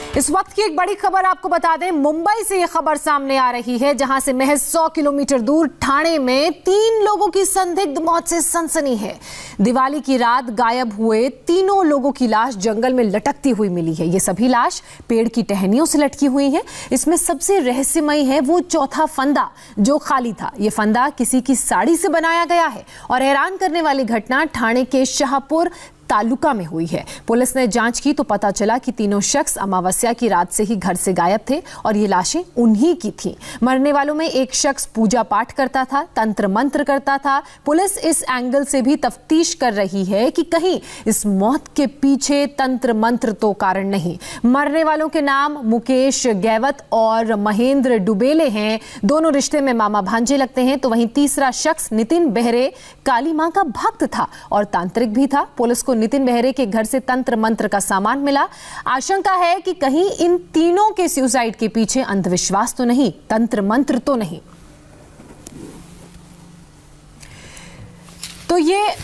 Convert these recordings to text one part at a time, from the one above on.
इस वक्त की एक बड़ी खबर आपको बता दें, मुंबई से यह खबर सामने आ रही है, जहां से महज 100 किलोमीटर दूर ठाणे में 3 लोगों की संदिग्ध मौत से सनसनी है। दिवाली की रात गायब हुए तीनों लोगों की लाश जंगल में लटकती हुई मिली है। ये सभी लाश पेड़ की टहनियों से लटकी हुई है। इसमें सबसे रहस्यमय है वो चौथा फंदा जो खाली था। ये फंदा किसी की साड़ी से बनाया गया है और हैरान करने वाली घटना ठाणे के शाहपुर तालुका में हुई है। पुलिस ने जांच की तो पता चला कि तीनों शख्स अमावस्या की रात से ही घर से गायब थे और ये लाशें उन्हीं की थीं। मरने वालों में एक शख्स पूजा पाठ करता था, तंत्र मंत्र करता था। पुलिस इस एंगल से भी तफ्तीश कर रही है कि कहीं इस मौत के पीछे तंत्र मंत्र तो कारण नहीं। मरने वालों के नाम मुकेश गैवत और महेंद्र डुबेले हैं। दोनों रिश्ते में मामा भांजे लगते हैं। तो वहीं तीसरा शख्स नितिन बेहरे काली मां का भक्त था और तांत्रिक भी था। पुलिस को नितिन बेहरे के घर से तंत्र मंत्र का सामान मिला। आशंका है कि कहीं इन तीनों के सुसाइड के पीछे अंधविश्वास तो नहीं, तंत्र मंत्र तो नहीं। तो ये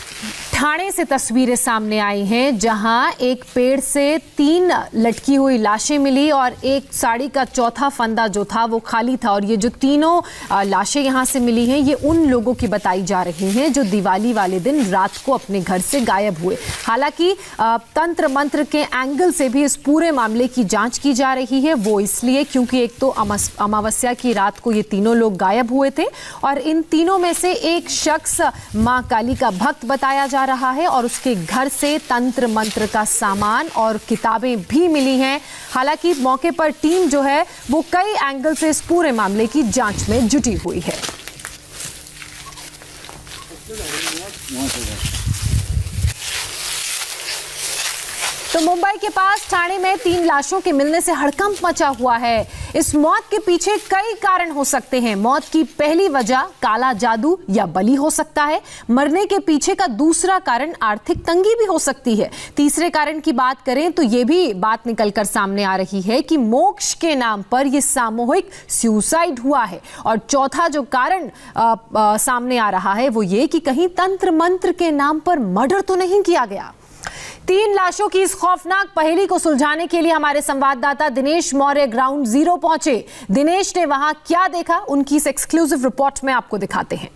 ठाणे से तस्वीरें सामने आई हैं, जहां एक पेड़ से 3 लटकी हुई लाशें मिली और एक साड़ी का चौथा फंदा जो था वो खाली था। और ये जो तीनों लाशें यहां से मिली हैं, ये उन लोगों की बताई जा रही हैं जो दिवाली वाले दिन रात को अपने घर से गायब हुए। हालांकि तंत्र मंत्र के एंगल से भी इस पूरे मामले की जांच की जा रही है। वो इसलिए क्योंकि एक तो अमावस्या की रात को ये तीनों लोग गायब हुए थे और इन तीनों में से एक शख्स मां काली का भक्त बताया जा रहा है और उसके घर से तंत्र मंत्र का सामान और किताबें भी मिली हैं। हालांकि मौके पर टीम जो है वो कई एंगल से इस पूरे मामले की जांच में जुटी हुई है। तो मुंबई के पास ठाणे में 3 लाशों के मिलने से हड़कंप मचा हुआ है। इस मौत के पीछे कई कारण हो सकते हैं। मौत की पहली वजह काला जादू या बलि हो सकता है। मरने के पीछे का दूसरा कारण आर्थिक तंगी भी हो सकती है। तीसरे कारण की बात करें तो यह भी बात निकलकर सामने आ रही है कि मोक्ष के नाम पर यह सामूहिक सुसाइड हुआ है। और चौथा जो कारण सामने आ रहा है वो ये कि कहीं तंत्र मंत्र के नाम पर मर्डर तो नहीं किया गया। 3 लाशों की इस खौफनाक पहेली को सुलझाने के लिए हमारे संवाददाता दिनेश मौर्य ग्राउंड जीरो पहुंचे। दिनेश ने वहां क्या देखा, उनकी इस एक्सक्लूसिव रिपोर्ट में आपको दिखाते हैं।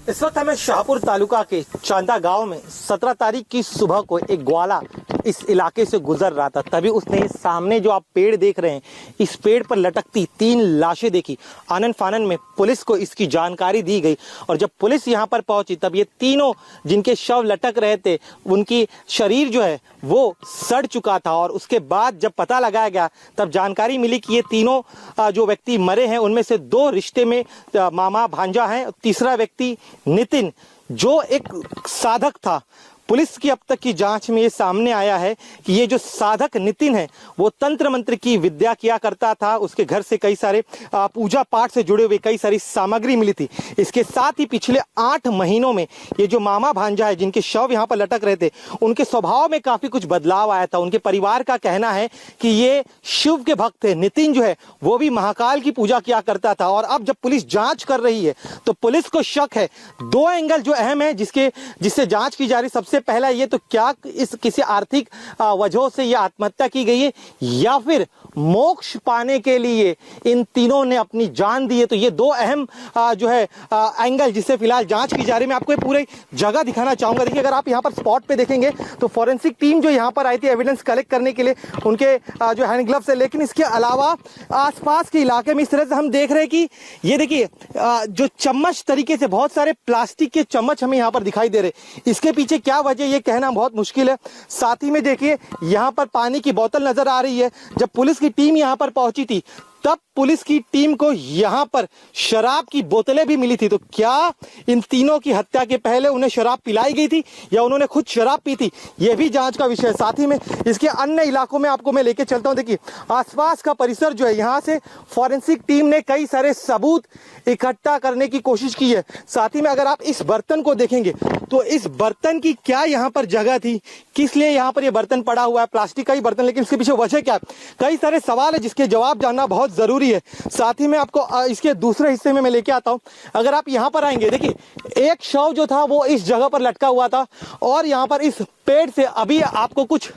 इस वक्त हमें शाहपुर तालुका के चांदा गांव में 17 तारीख की सुबह को एक ग्वाला इस इलाके से गुजर रहा था। तभी उसने सामने जो आप पेड़ देख रहे हैं, इस पेड़ पर लटकती 3 लाशें देखी। आनन फानन में पुलिस को इसकी जानकारी दी गई और जब पुलिस यहां पर पहुंची तब ये तीनों जिनके शव लटक रहे थे, उनकी शरीर जो है वो सड़ चुका था। और उसके बाद जब पता लगाया गया तब जानकारी मिली कि ये तीनों जो व्यक्ति मरे हैं उनमें से 2 रिश्ते में मामा भांजा हैं। तीसरा व्यक्ति नितिन जो एक साधक था। पुलिस की अब तक की जांच में ये सामने आया है कि ये जो साधक नितिन है वो तंत्र मंत्र की विद्या किया करता था। उसके घर से कई सारे पूजा पाठ से जुड़े हुए कई सारी सामग्री मिली थी। इसके साथ ही पिछले 8 महीनों में ये जो मामा भांजा है जिनके शव यहाँ पर लटक रहे थे, उनके स्वभाव में काफी कुछ बदलाव आया था। उनके परिवार का कहना है कि ये शिव के भक्त थे। नितिन जो है वो भी महाकाल की पूजा किया करता था। और अब जब पुलिस जांच कर रही है तो पुलिस को शक है। 2 एंगल जो अहम है जिससे जांच की जा रही। सबसे पहला ये तो क्या इस किसी आर्थिक वजहों से यह आत्महत्या की गई है या फिर मोक्ष पाने के लिए इन तीनों ने अपनी जान दी है। तो ये 2 अहम जो है एंगल जिससे फिलहाल जांच की जा रही है। मैं आपको ये पूरी जगह दिखाना चाहूंगा। देखिए, अगर आप यहाँ पर स्पॉट पे देखेंगे तो फॉरेंसिक टीम जो यहाँ पर आई थी एविडेंस कलेक्ट करने के लिए, उनके जो हैंड ग्लव्स है। लेकिन इसके अलावा आसपास के इलाके में इस तरह से हम देख रहे हैं कि ये देखिए जो चम्मच तरीके से बहुत सारे प्लास्टिक के चम्मच हमें यहाँ पर दिखाई दे रहे। इसके पीछे क्या वजह ये कहना बहुत मुश्किल है। साथ ही में देखिए यहाँ पर पानी की बोतल नजर आ रही है। जब पुलिस की टीम यहाँ पर पहुंची थी तब पुलिस की टीम को यहां पर शराब की बोतलें भी मिली थी। तो क्या इन तीनों की हत्या के पहले उन्हें शराब पिलाई गई थी या उन्होंने खुद शराब पी थी, यह भी जांच का विषय है। साथ ही में इसके अन्य इलाकों में आपको मैं लेके चलता हूं। देखिए, आसपास का परिसर जो है, यहां से फॉरेंसिक टीम ने कई सारे सबूत इकट्ठा करने की कोशिश की है। साथ ही में अगर आप इस बर्तन को देखेंगे तो इस बर्तन की क्या यहाँ पर जगह थी, किस लिए यहाँ पर यह बर्तन पड़ा हुआ है, प्लास्टिक का ही बर्तन, लेकिन इसके पीछे वजह क्या है, कई सारे सवाल है जिसके जवाब जानना बहुत जरूरी है। साथ ही में आपको इसके दूसरे हिस्से में मैं लेके आता हूं। अगर आप यहां पर आएंगे, देखिए एक शव जो था वो इस जगह पर लटका हुआ था और यहां पर इस पेड़ से अभी आपको कुछ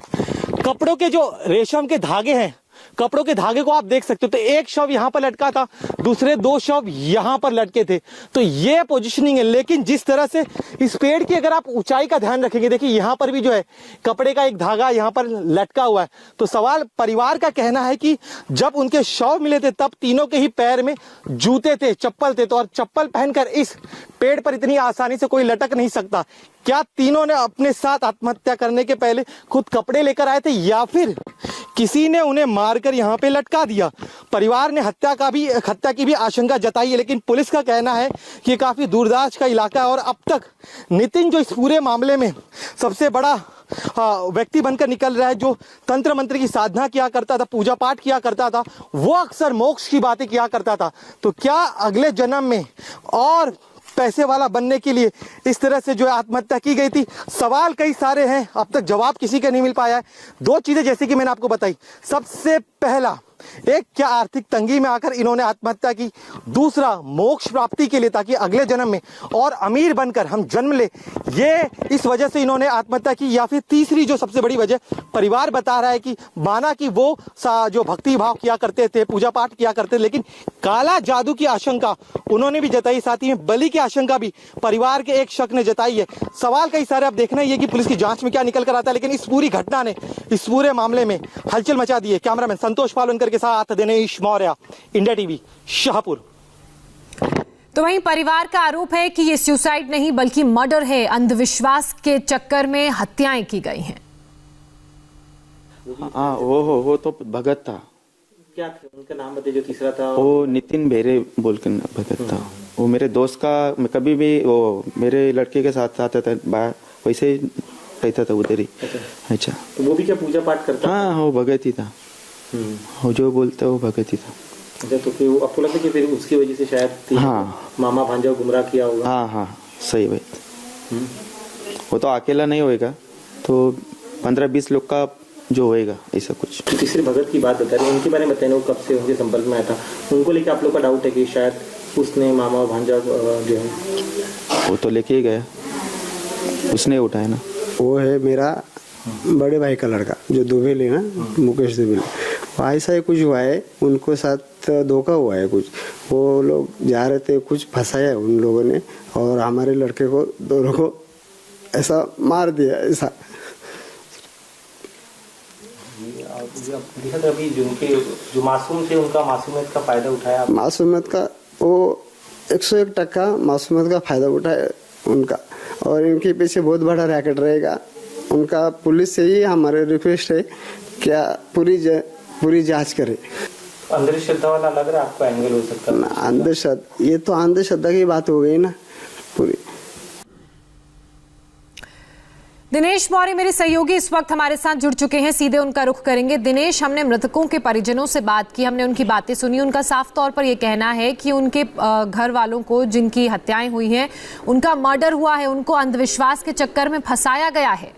कपड़ों के जो रेशम के धागे हैं, कपड़ों के धागे को आप देख सकते हो। तो एक शव यहां पर लटका था, दूसरे 2 शव यहां पर लटके थे। तो ये पोजीशनिंग है। लेकिन जिस तरह से इस पेड़ की अगर आप ऊंचाई का ध्यान रखेंगे, देखिए यहां पर भी जो है कपड़े का एक धागा यहां पर लटका हुआ है। तो सवाल, परिवार का कहना है कि जब उनके शव मिले थे तब तीनों के ही पैर में जूते थे, चप्पल थे। तो और चप्पल पहनकर इस पेड़ पर इतनी आसानी से कोई लटक नहीं सकता। क्या तीनों ने अपने साथ आत्महत्या करने के पहले खुद कपड़े लेकर आए थे, या फिर किसी ने उन्हें मारकर यहां पे लटका दिया? परिवार ने हत्या की भी आशंका जताई है। लेकिन पुलिस का कहना है कि काफी दूरदराज का इलाका है और अब तक नितिन जो इस पूरे मामले में सबसे बड़ा व्यक्ति बनकर निकल रहा है, जो तंत्र मंत्र की साधना किया करता था, पूजा पाठ किया करता था, वो अक्सर मोक्ष की बातें किया करता था। तो क्या अगले जन्म में और पैसे वाला बनने के लिए इस तरह से जो है आत्महत्या की गई थी? सवाल कई सारे हैं, अब तक जवाब किसी का नहीं मिल पाया है। 2 चीजें जैसे कि मैंने आपको बताई, सबसे पहला, एक, क्या आर्थिक तंगी में आकर इन्होंने आत्महत्या की? दूसरा, मोक्ष प्राप्ति के लिए, ताकि अगले जन्म में और अमीर बनकर हम जन्म ले, ये इस वजह से इन्होंने आत्महत्या की? या फिर तीसरी जो सबसे बड़ी वजह परिवार बता रहा है कि माना कि वो जो भक्ति भाव किया करते थे, पूजा पाठ किया करते थे, लेकिन काला जादू की आशंका उन्होंने भी जताई, साथ ही में बलि की आशंका भी परिवार के एक शख्स ने जताई है। सवाल कई सारे, अब देखना ही है कि पुलिस की जांच में क्या निकल कर आता है। लेकिन इस पूरी घटना ने, इस पूरे मामले में हलचल मचा दी है। कैमरामैन संतोष पालवनकर के साथ दिनेश मौर्य, इंडिया टीवी, शाहपुर। तो वहीं परिवार का आरोप है कि ये सुसाइड नहीं बल्कि मर्डर है। अंधविश्वास के चक्कर में हत्याएं की गई हैं। हाँ, वो तो भगत था। क्या थे उनका नाम बताइए जो तीसरा था? वो नितिन बेरे बोल के भगत था। वो मेरे दोस्त का, मैं कभी भी वो मेरे लड़के के साथ आता था, वैसे ही रहता था उधर ही। अच्छा, तो वो भी क्या पूजा पाठ करता? हाँ, वो भगत ही था। वो जो बोलता है वो भगत ही था। अच्छा, तो फिर वो आपको लगता है कि फिर उसकी वजह से शायद मामा भांजा गुमराह किया होगा? हाँ, सही बात। वो तो अकेला नहीं होएगा, तो 15-20 लोग का जो होएगा ऐसा कुछ। तो तीसरे भगत की बात बता रहे हैं, उनके बारे में बताइए, वो कब से उनके संपर्क में आया था? उनको लेकर आप लोग का डाउट है कि शायद उसने मामा भांजा जो है? वो तो लेके ही गया, उसने उठाया ना। वो है मेरा बड़े भाई का लड़का जो दुबे लेना, मुकेश दुबे। ऐसा ही कुछ हुआ है, उनको साथ धोखा हुआ है कुछ। वो लोग जा रहे थे, कुछ फंसाया उन लोगों ने और हमारे लड़के को, दोनों को ऐसा मार दिया। ऐसा अभी जो मासूम थे उनका मासूमियत का फायदा उठाया? मासूमियत का वो 101% मासूमियत का फायदा उठाया उनका, और इनके पीछे बहुत बड़ा रैकेट रहेगा उनका। पुलिस से ही हमारे रिक्वेस्ट है, क्या पूरी जांच करे। अंधश्रद्धा वाला लग रहा है आपको एंगल हो सकता है? अंधश्रद्धा, ये तो अंधश्रद्धा की बात हो गई ना पूरी। दिनेश मौर्य मेरे सहयोगी इस वक्त हमारे साथ जुड़ चुके हैं, सीधे उनका रुख करेंगे। दिनेश, हमने मृतकों के परिजनों से बात की, हमने उनकी बातें सुनी। उनका साफ तौर पर यह कहना है कि उनके घर वालों को, जिनकी हत्याएं हुई हैं, उनका मर्डर हुआ है, उनको अंधविश्वास के चक्कर में फंसाया गया है।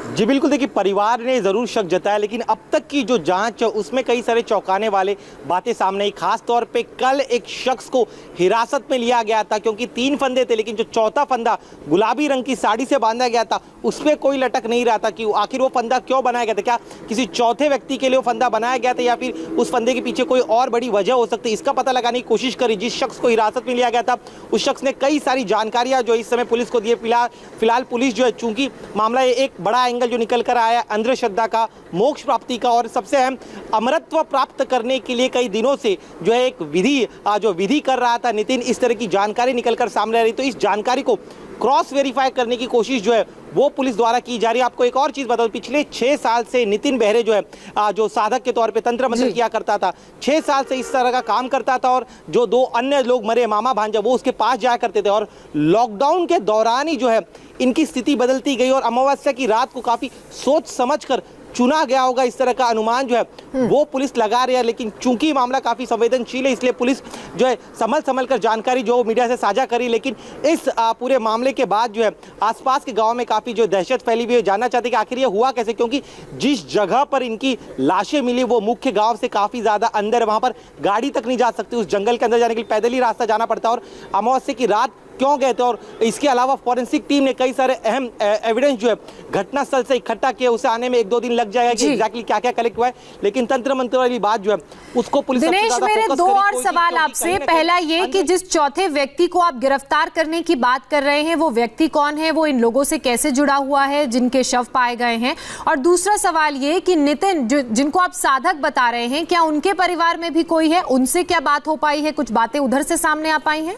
जी बिल्कुल, देखिए परिवार ने जरूर शक जताया, लेकिन अब तक की जो जांच है उसमें कई सारे चौंकाने वाले बातें सामने आई। खास तौर पे कल एक शख्स को हिरासत में लिया गया था, क्योंकि 3 फंदे थे, लेकिन जो चौथा फंदा गुलाबी रंग की साड़ी से बांधा गया था उस पर कोई लटक नहीं रहा था कि आखिर वो फंदा क्यों बनाया गया था। क्या किसी चौथे व्यक्ति के लिए वो फंदा बनाया गया था, या फिर उस फंदे के पीछे कोई और बड़ी वजह हो सकती है? इसका पता लगाने की कोशिश करी। जिस शख्स को हिरासत में लिया गया था उस शख्स ने कई सारी जानकारियां जो इस समय पुलिस को दी। फिलहाल पुलिस जो है, चूंकि मामला एक बड़ा एंगल जो निकल कर आया अंधश्रद्धा का, मोक्ष प्राप्ति का, और सबसे अहम अमरत्व प्राप्त करने के लिए कई दिनों से जो है एक विधि कर रहा था नितिन, इस तरह की जानकारी निकलकर सामने आ रही। तो इस जानकारी को क्रॉस वेरीफाई करने की कोशिश जो है वो पुलिस द्वारा की जा रही है। आपको एक और चीज बताऊं, पिछले 6 साल से नितिन बेहरे जो है जो साधक के तौर पे तंत्र मंत्र किया करता था, 6 साल से इस तरह का काम करता था, और जो 2 अन्य लोग मरे, मामा भांजा, वो उसके पास जाया करते थे। और लॉकडाउन के दौरान ही जो है इनकी स्थिति बदलती गई, और अमावस्या की रात को काफी सोच समझकर चुना गया होगा, इस तरह का अनुमान जो है वो पुलिस लगा रही है। लेकिन चूंकि मामला काफी संवेदनशील है, इसलिए पुलिस जो है संभल कर जानकारी जो मीडिया से साझा करी। लेकिन इस पूरे मामले के बाद जो है आसपास के गांव में काफी जो दहशत फैली हुई है। जानना चाहते कि आखिर ये हुआ कैसे, क्योंकि जिस जगह पर इनकी लाशें मिली वो मुख्य गाँव से काफी ज्यादा अंदर, वहां पर गाड़ी तक नहीं जा सकती, उस जंगल के अंदर जाने के लिए पैदल ही रास्ता जाना पड़ता है। और अमावस्या की रात क्यों गए थे, और इसके अलावा फॉरेंसिक टीम ने कई सारे अहम एविडेंस जो है घटनास्थल से इकट्ठा किए, उसे आने में 1-2 दिन लग जाएगा कि एग्जैक्टली क्या क्या कलेक्ट हुआ है, लेकिन तंत्र मंत्र वाली बात जो है उसको पुलिस दिनेश, मेरे 2 और सवाल आपसे। पहला ये कि जिस चौथे व्यक्ति को आप गिरफ्तार करने की बात कर रहे हैं वो व्यक्ति कौन है, वो इन लोगों से कैसे जुड़ा हुआ है जिनके शव पाए गए हैं, और दूसरा सवाल ये कि नितिन जिनको आप साधक बता रहे हैं, क्या उनके परिवार में भी कोई है, उनसे क्या बात हो पाई है, कुछ बातें उधर से सामने आ पाई हैं?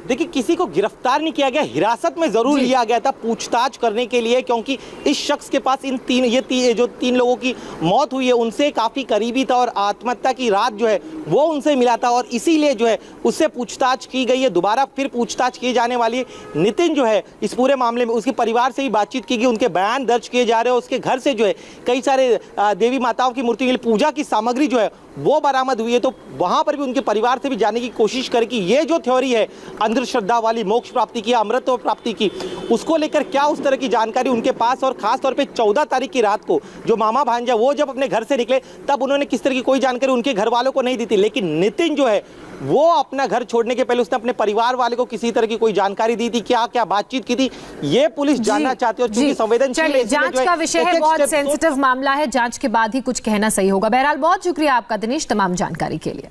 देखिए, किसी को गिरफ्तार नहीं किया गया, हिरासत में जरूर लिया गया था पूछताछ करने के लिए, क्योंकि इस शख्स के पास जो तीन लोगों की मौत हुई है उनसे काफी करीबी था और आत्महत्या की रात जो है वो उनसे मिला था, और इसीलिए जो है उससे पूछताछ की गई है। दोबारा फिर पूछताछ की जाने वाली है। नितिन जो है इस पूरे मामले में उसके परिवार से भी बातचीत की गई, उनके बयान दर्ज किए जा रहे हैं। उसके घर से जो है कई सारे देवी माताओं की मूर्ति, पूजा की सामग्री जो है वो बरामद हुई है, तो वहां पर भी उनके परिवार से भी जानने की कोशिश करें कि ये जो थ्योरी है अंधश्रद्धा वाली, मोक्ष प्राप्ति की, अमृत प्राप्ति की, उसको लेकर क्या उस तरह की जानकारी उनके पास, और खास तौर पे 14 तारीख की रात को जो मामा भांजा वो जब अपने घर से निकले तब उन्होंने किस तरह की कोई जानकारी उनके घर वालों को नहीं दी थी, लेकिन नितिन जो है वो अपना घर छोड़ने के पहले उसने अपने परिवार वाले को किसी तरह की कोई जानकारी दी थी, क्या क्या बातचीत की थी, ये पुलिस जानना चाहती है। और क्योंकि संवेदनशील है, जांच का विषय है, बहुत सेंसिटिव मामला है, जांच के बाद ही कुछ कहना सही होगा। बहरहाल बहुत शुक्रिया आपका दिनेश तमाम जानकारी के लिए।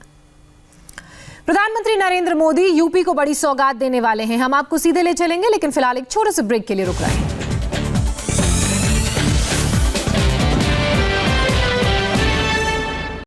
प्रधानमंत्री नरेंद्र मोदी यूपी को बड़ी सौगात देने वाले हैं, हम आपको सीधे ले चलेंगे, लेकिन फिलहाल एक छोटे से ब्रेक के लिए रुक रहे हैं।